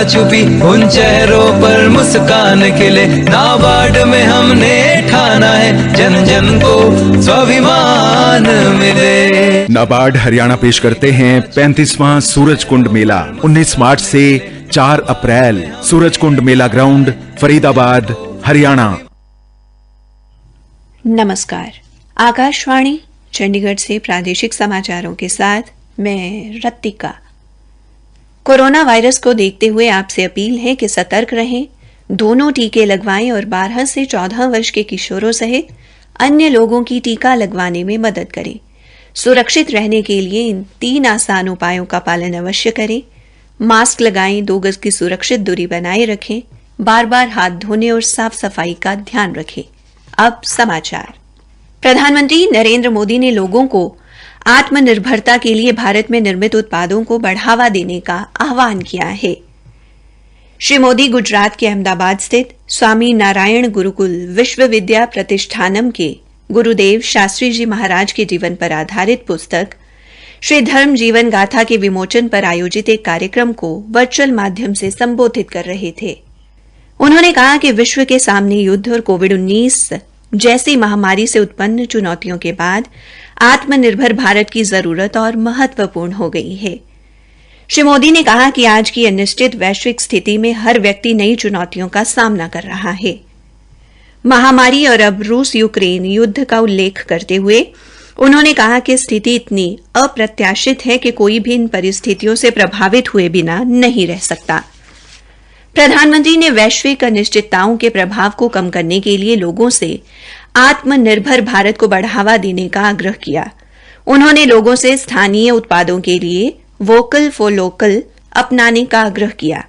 छुपी उन चेहरों पर मुस्कान खिले। नाबार्ड में हमने ठाना है जन जन को स्वाभिमान मिले। नाबार्ड हरियाणा पेश करते हैं 35वां सूरजकुंड मेला 19 मार्च से 4 अप्रैल, सूरजकुंड मेला ग्राउंड, फरीदाबाद, हरियाणा। नमस्कार, आकाशवाणी चंडीगढ़ से प्रादेशिक समाचारों के साथ मैं रत्तिका। कोरोना वायरस को देखते हुए आपसे अपील है कि सतर्क रहें, दोनों टीके लगवाएं और 12 से 14 वर्ष के किशोरों सहित अन्य लोगों की टीका लगवाने में मदद करें। सुरक्षित रहने के लिए इन 3 आसान उपायों का पालन अवश्य करें। मास्क लगाएं, 2 गज की सुरक्षित दूरी बनाए रखें, बार-बार हाथ धोने और साफ सफाई का ध्यान रखें। अब समाचार। प्रधानमंत्री नरेंद्र मोदी ने लोगों को आत्मनिर्भरता के लिए भारत में निर्मित उत्पादों को बढ़ावा देने का आह्वान किया है। श्री मोदी गुजरात के अहमदाबाद स्थित स्वामी नारायण गुरुकुल विश्वविद्या प्रतिष्ठानम के गुरुदेव शास्त्री जी महाराज के जीवन पर आधारित पुस्तक श्री धर्म जीवन गाथा के विमोचन पर आयोजित एक कार्यक्रम को वर्चुअल माध्यम से संबोधित कर रहे थे। उन्होंने कहा कि विश्व के सामने युद्ध और कोविड-19 जैसी महामारी से उत्पन्न चुनौतियों के बाद आत्मनिर्भर भारत की जरूरत और महत्वपूर्ण हो गई है। श्री मोदी ने कहा कि आज की अनिश्चित वैश्विक स्थिति में हर व्यक्ति नई चुनौतियों का सामना कर रहा है। महामारी और अब रूस यूक्रेन युद्ध का उल्लेख करते हुए उन्होंने कहा कि स्थिति इतनी अप्रत्याशित है कि कोई भी इन परिस्थितियों से प्रभावित हुए बिना नहीं रह सकता। प्रधानमंत्री ने वैश्विक अनिश्चितताओं के प्रभाव को कम करने के लिए लोगों से आत्मनिर्भर भारत को बढ़ावा देने का आग्रह किया। उन्होंने लोगों से स्थानीय उत्पादों के लिए वोकल फॉर लोकल अपनाने का आग्रह किया।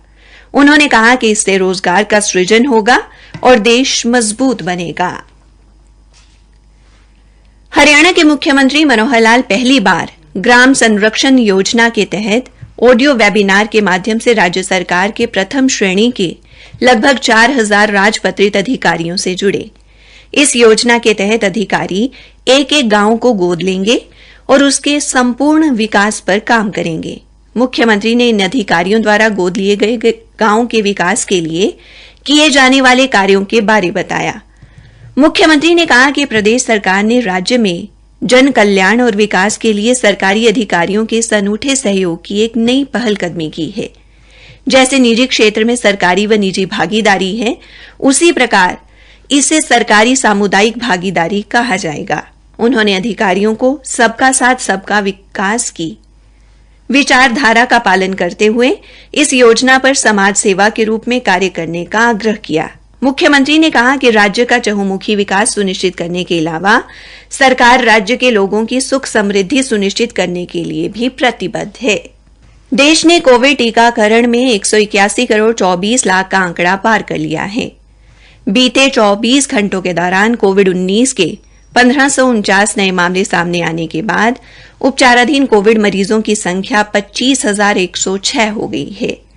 उन्होंने कहा कि इससे रोजगार का सृजन होगा और देश मजबूत बनेगा। हरियाणा के मुख्यमंत्री मनोहर लाल पहली बार ग्राम संरक्षण योजना के तहत ऑडियो वेबिनार के माध्यम से राज्य सरकार के प्रथम श्रेणी के लगभग 4000 राजपत्रित अधिकारियों से जुड़े। इस योजना के तहत अधिकारी एक-एक गांव को गोद लेंगे और उसके संपूर्ण विकास पर काम करेंगे। मुख्यमंत्री ने इन अधिकारियों द्वारा गोद लिए गए गांव के विकास के लिए किए जाने वाले कार्यों के बारे बताया। मुख्यमंत्री ने कहा कि प्रदेश सरकार ने राज्य में जन कल्याण और विकास के लिए सरकारी अधिकारियों के इस अनूठे सहयोग की एक नई पहलकदमी की है। जैसे निजी क्षेत्र में सरकारी व निजी भागीदारी है, उसी प्रकार इसे सरकारी सामुदायिक भागीदारी कहा जाएगा। उन्होंने अधिकारियों को सबका साथ सबका विकास की विचारधारा का पालन करते हुए इस योजना पर समाज सेवा के रूप में कार्य करने का आग्रह किया। मुख्यमंत्री ने कहा कि राज्य का चहुमुखी विकास सुनिश्चित करने के अलावा सरकार राज्य के लोगों की सुख समृद्धि सुनिश्चित करने के लिए भी प्रतिबद्ध है। देश ने कोविड टीकाकरण में 181 करोड़ 24 लाख का आंकड़ा पार कर लिया है। बीते 24 घंटों के दौरान कोविड-19 के 1549 नए मामले सामने आने के बाद उपचाराधीन कोविड मरीजों की संख्या 25,106 हो गई है।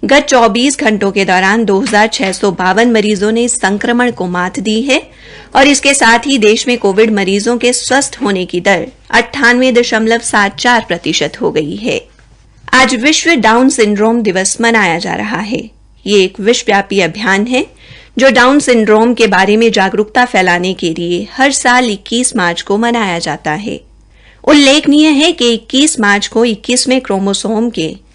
गत 24 घंटों के दौरान 2652 मरीजों ने इस संक्रमण को मात दी है और इसके साथ ही देश में कोविड मरीजों के स्वस्थ होने की दर 98.74% हो गई है। आज विश्व डाउन सिंड्रोम दिवस मनाया जा रहा है। ये एक विश्वव्यापी अभियान है जो डाउन सिंड्रोम के बारे में जागरूकता फैलाने के लिए हर साल 21 मार्च को मनाया जाता है। उल्लेखनीय है कि 21 मार्च को 21वें क्रोमोसोम के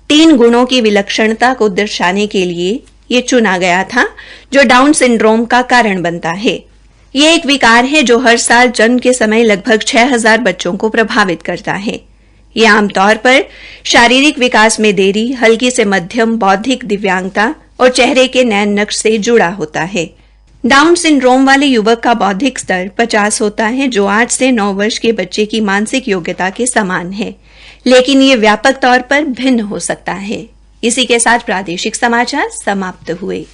3 गुणों की विलक्षणता को दर्शाने के लिए ये चुना गया था, जो डाउन सिंड्रोम का कारण बनता है। ये एक विकार है जो हर साल जन्म के समय लगभग 6000 बच्चों को प्रभावित करता है। ये आमतौर पर शारीरिक विकास में देरी, हल्की से मध्यम बौद्धिक दिव्यांगता और चेहरे के नैन नक्श से जुड़ा होता है। डाउन सिंड्रोम वाले युवक का बौद्धिक स्तर 50 होता है, जो 8 से 9 वर्ष के बच्चे की मानसिक योग्यता के समान है, लेकिन ये व्यापक तौर पर भिन्न हो सकता है। इसी के साथ प्रादेशिक समाचार समाप्त हुए।